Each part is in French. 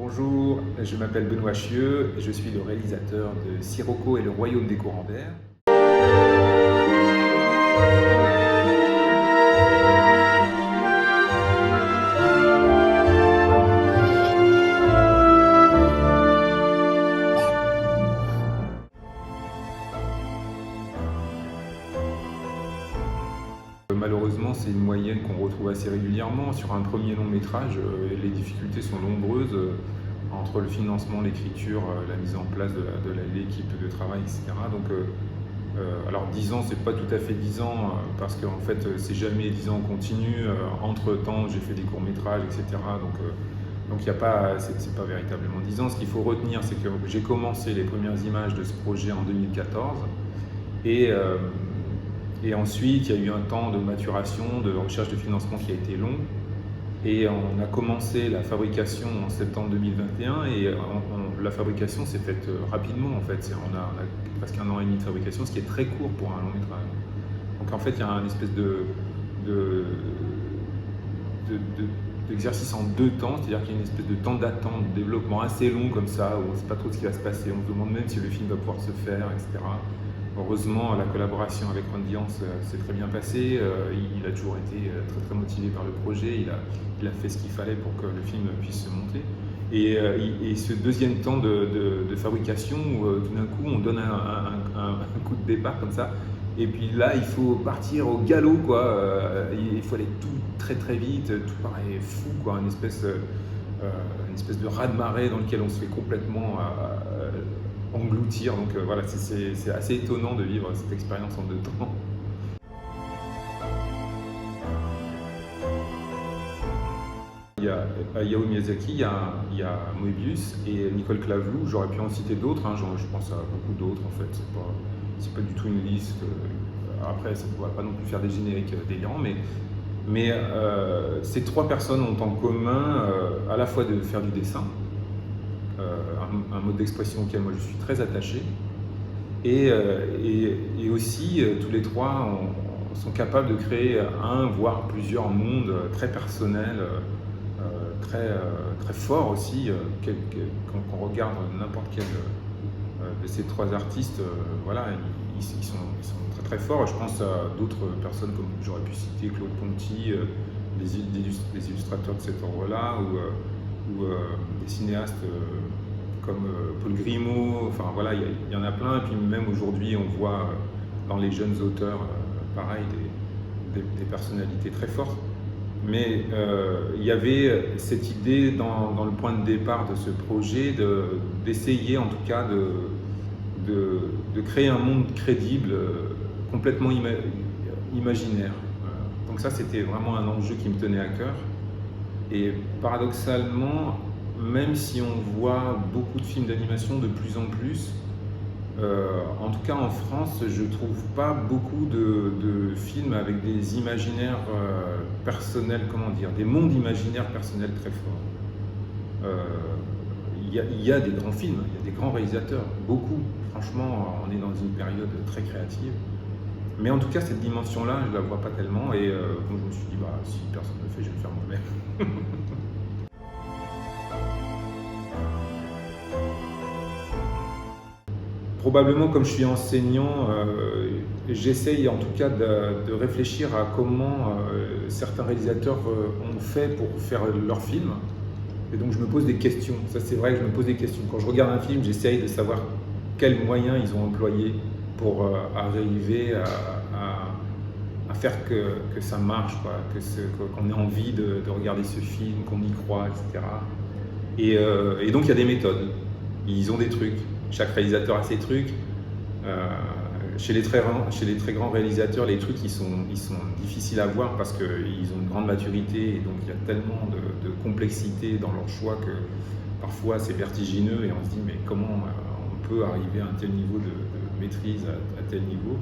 Bonjour, je m'appelle Benoît Chieux et je suis le réalisateur de Sirocco et le Royaume des courants d'air. Malheureusement, c'est une moyenne qu'on retrouve assez régulièrement. Sur un premier long métrage, les difficultés sont nombreuses entre le financement, l'écriture, la mise en place de l'équipe de travail, etc. Donc, alors 10 ans, c'est pas tout à fait 10 ans, parce qu'en fait, c'est jamais 10 ans en continu. Entre-temps, j'ai fait des courts-métrages, etc. Donc il y a pas, c'est pas véritablement 10 ans. Ce qu'il faut retenir, c'est que j'ai commencé les premières images de ce projet en 2014. Et ensuite, il y a eu un temps de maturation, de recherche de financement qui a été long. Et on a commencé la fabrication en septembre 2021 et la fabrication s'est faite rapidement en fait. On a presque 1 an et demi de fabrication, ce qui est très court pour un long métrage. Donc en fait, il y a un espèce d'exercice en 2 temps, c'est-à-dire qu'il y a une espèce de temps d'attente, de développement assez long comme ça, où on ne sait pas trop ce qui va se passer, on se demande même si le film va pouvoir se faire, etc. Heureusement, la collaboration avec Randy Hans s'est très bien passée. Il a toujours été très très motivé par le projet. Il a fait ce qu'il fallait pour que le film puisse se monter. Et ce deuxième temps de fabrication, où tout d'un coup on donne un coup de départ comme ça. Et puis là, il faut partir au galop, quoi. Il faut aller tout très très vite, tout paraît fou, quoi. Une espèce de raz-de-marée dans lequel on se fait complètement engloutir. Donc voilà, c'est assez étonnant de vivre cette expérience en 2 temps. Il y a Hayao Miyazaki, il y a Moebius et Nicole Clavou. J'aurais pu en citer d'autres, hein, je pense à beaucoup d'autres en fait. C'est pas du tout une liste. Après, ça ne va pas non plus faire des génériques délirants, mais ces 3 personnes ont en commun à la fois de faire du dessin, un mode d'expression auquel moi je suis très attaché, et aussi tous les 3 sont capables de créer un, voire plusieurs mondes très personnels, très forts aussi. Quand on regarde n'importe quel de ces 3 artistes, voilà, ils sont très très forts. Je pense à d'autres personnes comme j'aurais pu citer Claude Ponty, des illustrateurs de cet ordre-là, ou des cinéastes comme Paul Grimaud. Enfin voilà, il y en a plein. Et puis même aujourd'hui, on voit dans les jeunes auteurs, pareil, des personnalités très fortes. Mais il y avait cette idée dans le point de départ de ce projet d'essayer en tout cas de créer un monde crédible, complètement imaginaire. Donc ça, c'était vraiment un enjeu qui me tenait à cœur. Et paradoxalement, même si on voit beaucoup de films d'animation de plus en plus, en tout cas en France, je trouve pas beaucoup de films avec des imaginaires personnels, comment dire, des mondes imaginaires personnels très forts. Il y a des grands films, il y a des grands réalisateurs, beaucoup. Franchement, on est dans une période très créative. Mais en tout cas, cette dimension-là, je la vois pas tellement. Et donc je me suis dit, bah, si personne ne le fait, je vais le faire moi-même. Probablement, comme je suis enseignant, j'essaye en tout cas de réfléchir à comment certains réalisateurs ont fait pour faire leurs films. Et donc je me pose des questions. Ça, c'est vrai que je me pose des questions. Quand je regarde un film, j'essaye de savoir quels moyens ils ont employés pour arriver à faire que ça marche, quoi, qu'on ait envie de regarder ce film, qu'on y croit, etc. Et donc il y a des méthodes. Ils ont des trucs. Chaque réalisateur a ses trucs. Chez les très grands réalisateurs, les trucs ils sont difficiles à voir parce qu'ils ont une grande maturité et donc il y a tellement de complexité dans leur choix que parfois c'est vertigineux et on se dit mais comment on peut arriver à un tel niveau de maîtrise, à tel niveau.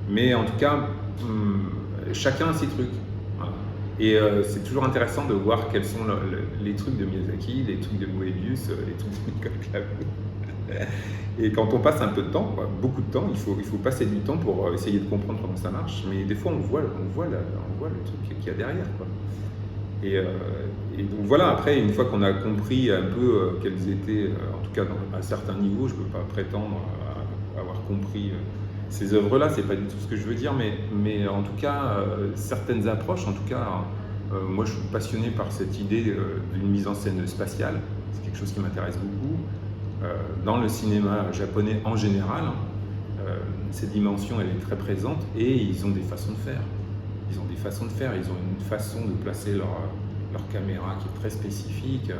Mais en tout cas, chacun a ses trucs. Voilà. Et c'est toujours intéressant de voir quels sont les trucs de Miyazaki, les trucs de Moebius, les trucs de Nicole Clavou. Et quand on passe un peu de temps, quoi, beaucoup de temps, il faut passer du temps pour essayer de comprendre comment ça marche. Mais des fois, on voit le truc qu'il y a derrière, quoi. Et donc voilà, après, une fois qu'on a compris un peu quels étaient, en tout cas à certains niveaux, je ne peux pas prétendre à avoir compris ces œuvres-là, c'est pas du tout ce que je veux dire, mais en tout cas, certaines approches, en tout cas, moi je suis passionné par cette idée d'une mise en scène spatiale, c'est quelque chose qui m'intéresse beaucoup. Dans le cinéma japonais en général, cette dimension elle est très présente et ils ont des façons de faire. Ils ont des façons de faire, ils ont une façon de placer leur caméra qui est très spécifique.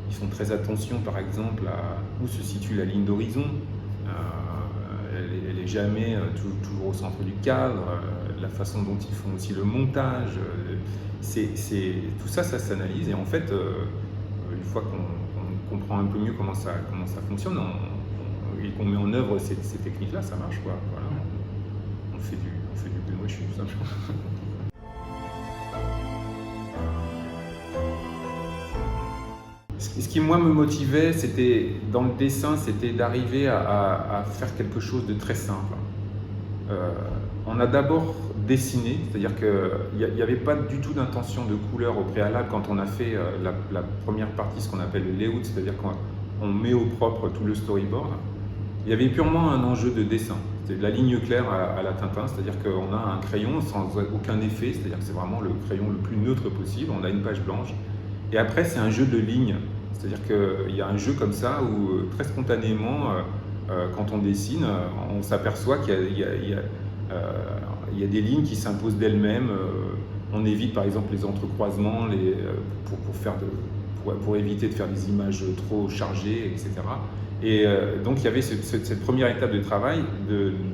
Ils font très attention par exemple à où se situe la ligne d'horizon. Elle est jamais toujours au centre du cadre. La façon dont ils font aussi le montage. Tout ça, ça s'analyse et en fait, une fois qu'on comprend un peu mieux comment ça fonctionne, et qu'on met en œuvre ces techniques-là, ça marche quoi. Voilà. On fait du greenwashing tout simplement. Ce qui moi me motivait, c'était dans le dessin, c'était d'arriver à faire quelque chose de très simple. On a d'abord dessiné, c'est-à-dire qu'il n'y avait pas du tout d'intention de couleur au préalable quand on a fait la première partie, ce qu'on appelle le layout, c'est-à-dire qu'on met au propre tout le storyboard. Il y avait purement un enjeu de dessin, c'est de la ligne claire à la Tintin, c'est-à-dire qu'on a un crayon sans aucun effet, c'est-à-dire que c'est vraiment le crayon le plus neutre possible, on a une page blanche, et après c'est un jeu de lignes, c'est-à-dire qu'il y a un jeu comme ça où très spontanément, quand on dessine, on s'aperçoit qu'il y a des lignes qui s'imposent d'elles-mêmes, on évite par exemple les entrecroisements pour éviter de faire des images trop chargées, etc. Et donc il y avait cette première étape de travail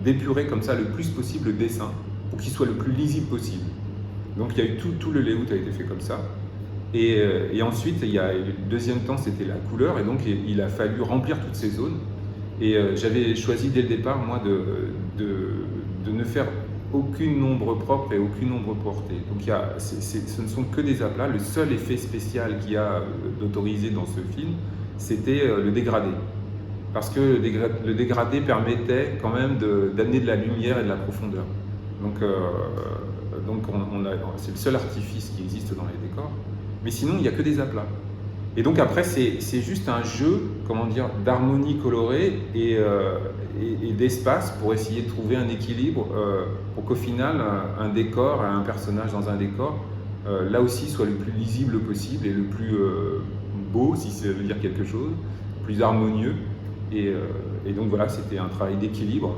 d'épurer comme ça le plus possible le dessin pour qu'il soit le plus lisible possible. Donc il y a eu tout le layout a été fait comme ça. Et ensuite, il y a le deuxième temps, c'était la couleur, et donc il a fallu remplir toutes ces zones. Et j'avais choisi dès le départ, moi, de ne faire aucune ombre propre et aucune ombre portée. Donc ce ne sont que des aplats. Le seul effet spécial qu'il y a d'autorisé dans ce film, c'était le dégradé. Parce que le dégradé permettait quand même d'amener de la lumière et de la profondeur. Donc c'est le seul artifice qui existe dans les décors. Mais sinon, il n'y a que des aplats. Et donc après, c'est juste un jeu, comment dire, d'harmonie colorée et d'espace pour essayer de trouver un équilibre pour qu'au final, un décor, un personnage dans un décor, là aussi soit le plus lisible possible et le plus beau, si ça veut dire quelque chose, plus harmonieux. Et donc voilà, c'était un travail d'équilibre.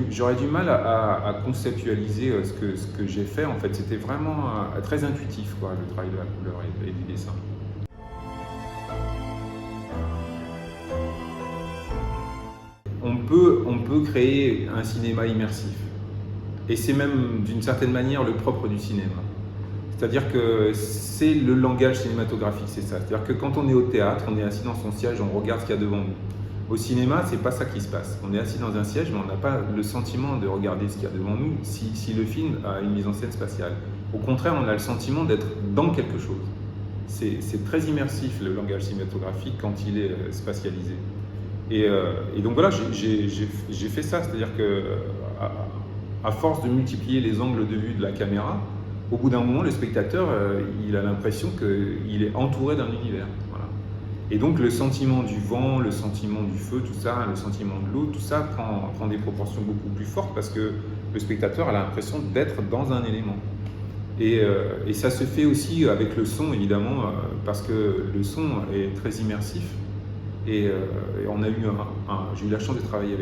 J'aurais du mal à conceptualiser ce que j'ai fait. En fait, c'était vraiment très intuitif, quoi, le travail de la couleur et du dessin. On peut créer un cinéma immersif. Et c'est même, d'une certaine manière, le propre du cinéma. C'est-à-dire que c'est le langage cinématographique, c'est ça. C'est-à-dire que quand on est au théâtre, on est assis dans son siège, on regarde ce qu'il y a devant nous. Au cinéma, c'est pas ça qui se passe. On est assis dans un siège, mais on n'a pas le sentiment de regarder ce qu'il y a devant nous si le film a une mise en scène spatiale. Au contraire, on a le sentiment d'être dans quelque chose. C'est très immersif le langage cinématographique quand il est spatialisé. Et donc voilà, j'ai fait ça, c'est-à-dire que à force de multiplier les angles de vue de la caméra, au bout d'un moment, le spectateur, il a l'impression qu'il est entouré d'un univers. Voilà. Et donc le sentiment du vent, le sentiment du feu, tout ça, le sentiment de l'eau, tout ça prend des proportions beaucoup plus fortes parce que le spectateur a l'impression d'être dans un élément. Et ça se fait aussi avec le son, évidemment, parce que le son est très immersif. Et j'ai eu la chance de travailler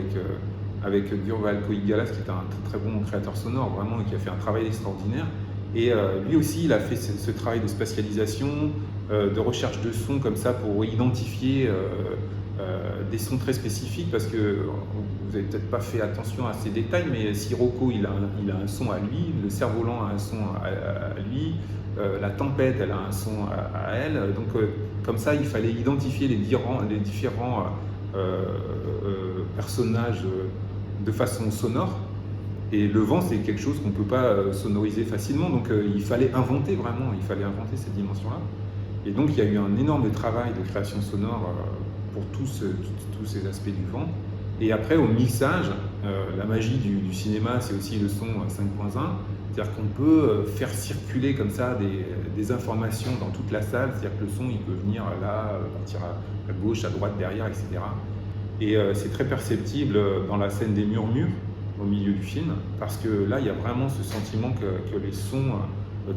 avec Gurval Koïgalas, qui est un très bon créateur sonore, vraiment, et qui a fait un travail extraordinaire. Et lui aussi, il a fait ce travail de spatialisation, de recherche de sons comme ça pour identifier des sons très spécifiques, parce que vous n'avez peut-être pas fait attention à ces détails, mais Sirocco, il a un son à lui, le cerf-volant a un son à lui, la tempête, elle a un son à elle. Donc comme ça, il fallait identifier les différents personnages de façon sonore. Et le vent, c'est quelque chose qu'on ne peut pas sonoriser facilement, donc il fallait inventer cette dimension-là. Et donc il y a eu un énorme travail de création sonore pour tous ces aspects du vent. Et après, au mixage, la magie du cinéma, c'est aussi le son 5.1. C'est-à-dire qu'on peut faire circuler comme ça des informations dans toute la salle, c'est-à-dire que le son il peut venir là, partir à gauche, à droite, derrière, etc. Et c'est très perceptible dans la scène des murmures au milieu du film, parce que là il y a vraiment ce sentiment que les sons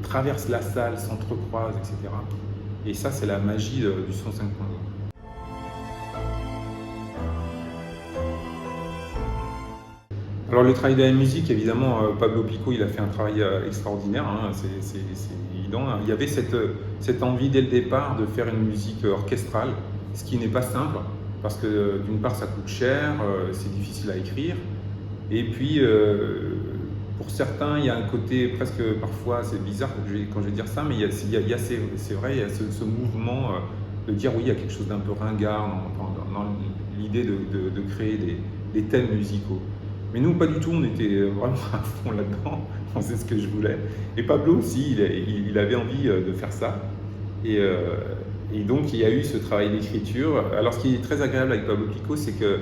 traversent la salle, s'entrecroisent, etc. Et ça c'est la magie du son 5.0. Alors le travail de la musique, évidemment, Pablo Pico, il a fait un travail extraordinaire, hein, c'est évident. Il y avait cette envie dès le départ de faire une musique orchestrale, ce qui n'est pas simple, parce que d'une part ça coûte cher, c'est difficile à écrire, et puis pour certains il y a un côté presque, parfois c'est bizarre quand je vais dire ça, mais c'est vrai, il y a ce mouvement de dire oui, il y a quelque chose d'un peu ringard dans l'idée de créer des thèmes musicaux. Mais nous, pas du tout, on était vraiment à fond là-dedans, on sait ce que je voulais. Et Pablo aussi, il avait envie de faire ça. Et donc, il y a eu ce travail d'écriture. Alors, ce qui est très agréable avec Pablo Pico, c'est que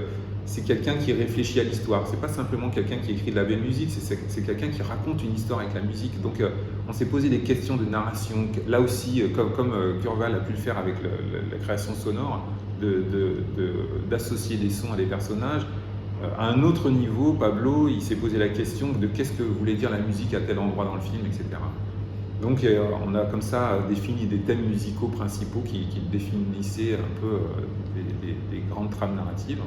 c'est quelqu'un qui réfléchit à l'histoire. C'est pas simplement quelqu'un qui écrit de la belle musique, c'est quelqu'un qui raconte une histoire avec la musique. Donc, on s'est posé des questions de narration. Là aussi, comme Kurval a pu le faire avec la création sonore, d'associer des sons à des personnages. À un autre niveau, Pablo, il s'est posé la question de qu'est-ce que voulait dire la musique à tel endroit dans le film, etc. Donc on a comme ça défini des thèmes musicaux principaux qui définissaient un peu des grandes trames narratives.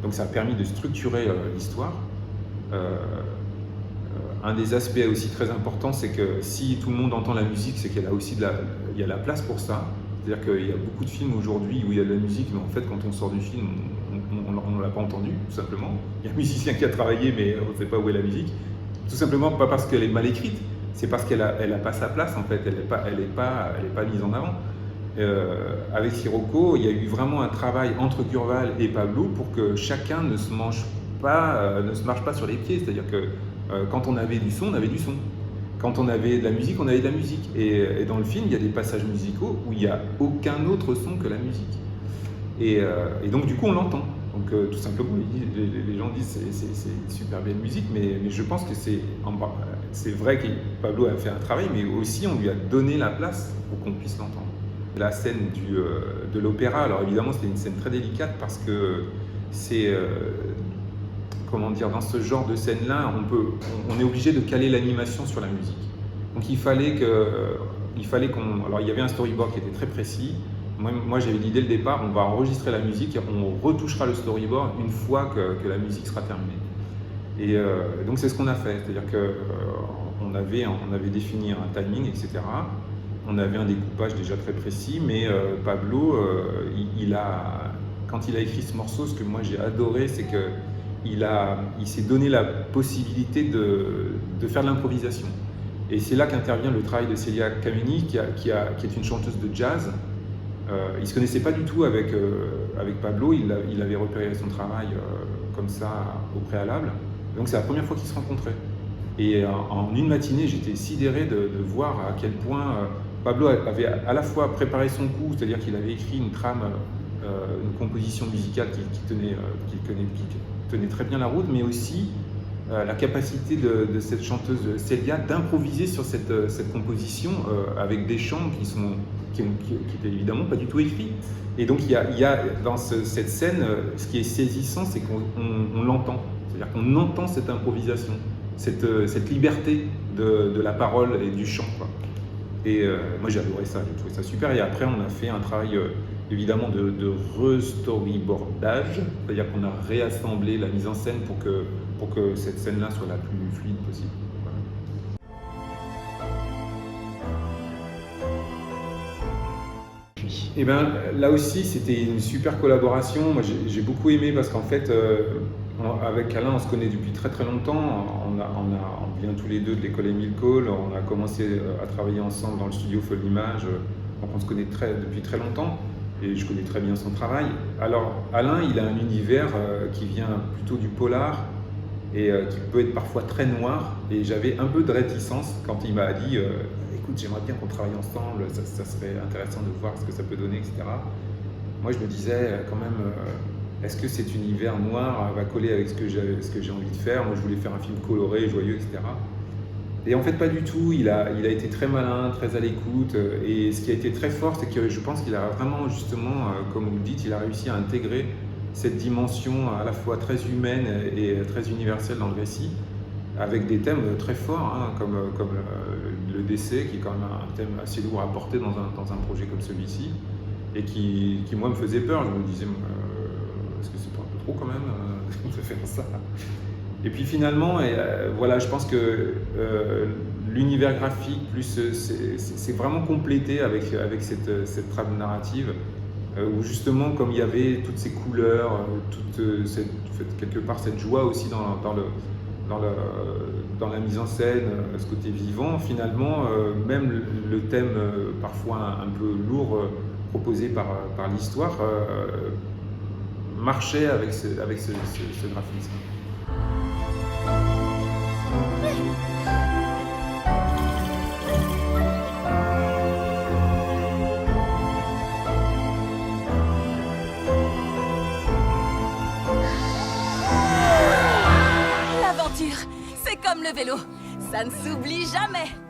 Donc ça a permis de structurer l'histoire. Un des aspects aussi très importants, c'est que si tout le monde entend la musique, c'est qu'il y a aussi il y a la place pour ça. C'est-à-dire qu'il y a beaucoup de films aujourd'hui où il y a de la musique, mais en fait, quand on sort du film, on ne l'a pas entendu, tout simplement. Il y a un musicien qui a travaillé, mais on ne sait pas où est la musique. Tout simplement, pas parce qu'elle est mal écrite, c'est parce qu'elle n'a pas sa place, en fait. Elle n'est pas mise en avant. Avec Sirocco, il y a eu vraiment un travail entre Kurval et Pablo pour que chacun ne se marche pas sur les pieds. C'est-à-dire que quand on avait du son, on avait du son. Quand on avait de la musique, on avait de la musique. Et dans le film, il y a des passages musicaux où il n'y a aucun autre son que la musique. Et donc, du coup, on l'entend. Donc, tout simplement, les gens disent c'est une super belle musique, mais je pense que c'est vrai que Pablo a fait un travail, mais aussi on lui a donné la place pour qu'on puisse l'entendre. La scène de l'opéra, alors évidemment, c'était une scène très délicate parce que c'est... comment dire, dans ce genre de scène-là, on est obligé de caler l'animation sur la musique. Donc il fallait qu'on... Alors il y avait un storyboard qui était très précis. Moi j'avais dit dès le départ, on va enregistrer la musique et on retouchera le storyboard une fois que la musique sera terminée. Et donc c'est ce qu'on a fait, c'est-à-dire qu'on avait défini un timing, etc. On avait un découpage déjà très précis, mais Pablo, quand il a écrit ce morceau, ce que moi j'ai adoré, c'est que il s'est donné la possibilité de faire de l'improvisation. Et c'est là qu'intervient le travail de Celia Kameni, qui est une chanteuse de jazz. Il ne se connaissait pas du tout avec Pablo, il avait repéré son travail comme ça au préalable. Donc c'est la première fois qu'ils se rencontraient. Et en une matinée, j'étais sidéré de voir à quel point Pablo avait à la fois préparé son coup, c'est-à-dire qu'il avait écrit une trame, une composition musicale qui tenait très bien la route, mais aussi la capacité de cette chanteuse Celia d'improviser sur cette composition avec des chants qui étaient évidemment pas du tout écrits. Et donc il y a dans cette scène, ce qui est saisissant, c'est qu'on l'entend, c'est-à-dire qu'on entend cette improvisation, cette liberté de la parole et du chant, quoi. Et moi j'ai adoré ça, j'ai trouvé ça super. Et après on a fait un travail évidemment de re-storyboardage, c'est-à-dire qu'on a réassemblé la mise en scène pour que cette scène-là soit la plus fluide possible. Voilà. Et bien là aussi c'était une super collaboration. Moi j'ai beaucoup aimé parce qu'en fait avec Alain on se connaît depuis très très longtemps. On vient tous les deux de l'école Émile Cole. On a commencé à travailler ensemble dans le studio Folle Image. Donc on se connaît depuis très longtemps. Et je connais très bien son travail. Alors Alain, il a un univers qui vient plutôt du polar et qui peut être parfois très noir. Et j'avais un peu de réticence quand il m'a dit écoute, j'aimerais bien qu'on travaille ensemble, ça serait intéressant de voir ce que ça peut donner, etc. Moi je me disais quand même, est-ce que cet univers noir va coller avec ce que j'ai envie de faire? Moi je voulais faire un film coloré, joyeux, etc. Et en fait, pas du tout. Il a été très malin, très à l'écoute. Et ce qui a été très fort, c'est que je pense qu'il a vraiment, justement, comme vous le dites, il a réussi à intégrer cette dimension à la fois très humaine et très universelle dans le récit, avec des thèmes très forts, hein, comme le décès, qui est quand même un thème assez lourd à porter dans un projet comme celui-ci, et qui, moi, me faisait peur. Je me disais, est-ce que c'est pas un peu trop quand même de faire ça? Et puis finalement, voilà, je pense que l'univers graphique, plus c'est vraiment complété avec cette trame narrative, où justement, comme il y avait toutes ces couleurs, quelque part cette joie aussi dans, le, dans la mise en scène, ce côté vivant, finalement, même le thème parfois un peu lourd proposé par l'histoire marchait avec ce graphisme. L'aventure, c'est comme le vélo, ça ne s'oublie jamais.